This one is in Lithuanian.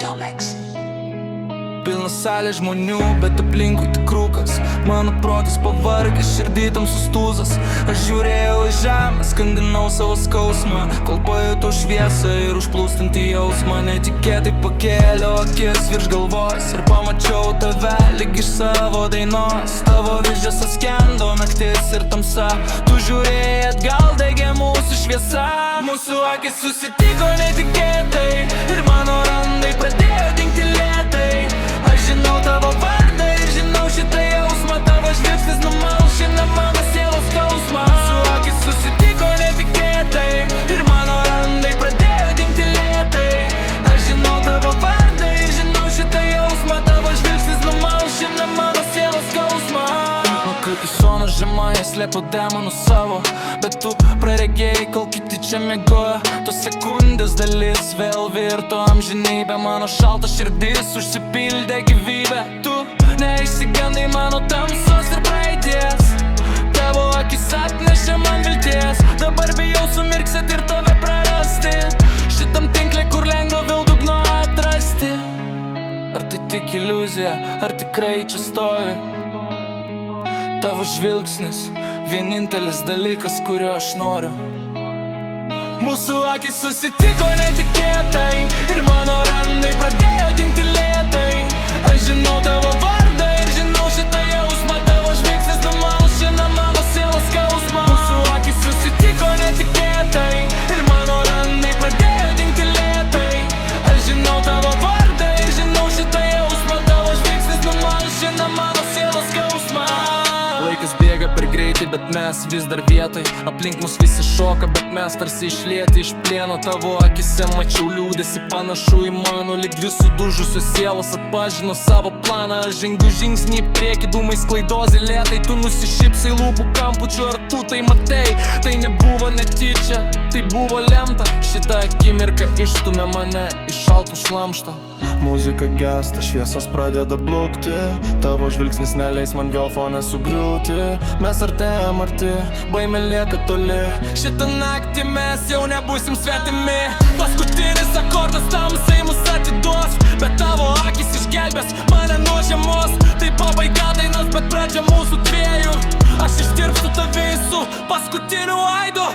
Yolex. Pilna salė žmonių, bet aplinkui tik rūkas. Mano protas pavargęs, širdį tamsus tūzas. Aš žiūrėjau į žemę, skandinau savo skausmą, kol pajutau šviesą ir užplūstantį jausmą. Netikėtai pakėliau akis virš galvos ir pamačiau tave lyg iš savo dainos. Tavo vyzdžiuose skendo naktis ir tamsa. Tu žiūrėjai atgal, degė mūsų šviesa. Mūsų akis susitiko netikėtai ir mano randai pradėjo dingti lėtai. Aš žinau tavo vardą ir žinau šitą jausmą. Tavo žvilgsnis numalšina mano sielos skausmą. Mūsų akis susitiko netikėtai ir mano randai pradėjo dingti lėtai. Aš žinau tavo vardą ir žinau šitą jausmą. Tavo žvilgsnis numalšina mano sielos skausmą. Kaip į soną žemą jie slėpė demonų savo, bet tu praregėjai, kol kiti čia miegojo. Tos sekundės dalis vėl virto amžinybę. Mano šalta širdis užsipildė gyvybę. Tu neišsigandai mano tamsos ir praeities. Tavo akis atnešė man vilties. Dabar bijau sumirksėt ir tave prarasti. Šitam tinkle, kur lengva vėl dugno atrasti. Ar tai tik iliuzija, ar tikrai čia stovi? Tavo žvilgsnis, vienintelis dalykas, kurio aš noriu. Mūsų akis susitiko netikėtai ir mano randai pradėjo dingti lėtai. Aš žinau tavo vardą ir žinau šitą jausmą. Tavo žvilgsnis numalšina mano sielos skausmą. Mūsų akis susitiko netikėtai ir mano randai pradėjo dingti lėtai. Aš žinau tavo vardą ir žinau šitą jausmą. Tavo žvilgsnis numalšina mano sielos skausmą. Laikas bėga per greitai, bet mes vis dar vietoj. Aplink mus visi šoka, bet mes tarsi išlieti iš plieno. Tavo akise mačiau liūdėsi, panašu į mano. Lyg dvi sudužusios sielos atpažino savo planą. Aš žengiu žingsnį į priekį, dūmai sklaidozi lėtai. Tu nusišypsai lūpų kampučiu, ar tu tai matei? Tai nebuvo netyčia, tai buvo lemta. Šitą akimirką išstumė mane iš šalto šlamšto. Muzika gesta, šviesos pradeda blukti. Tavo žvilgsnis neleis man vėl fone sugriūti. Mes artėjam arti, baimė lieka toli. Šitą naktį mes jau nebūsim svetimi. Paskutinis akordas tamsai mus atiduos, bet tavo akis išgelbės mane nuo žiemos. Tai pabaiga dainos, bet pradžia mūsų dviejų. Aš ištirpsiu tave su paskutiniu aidu.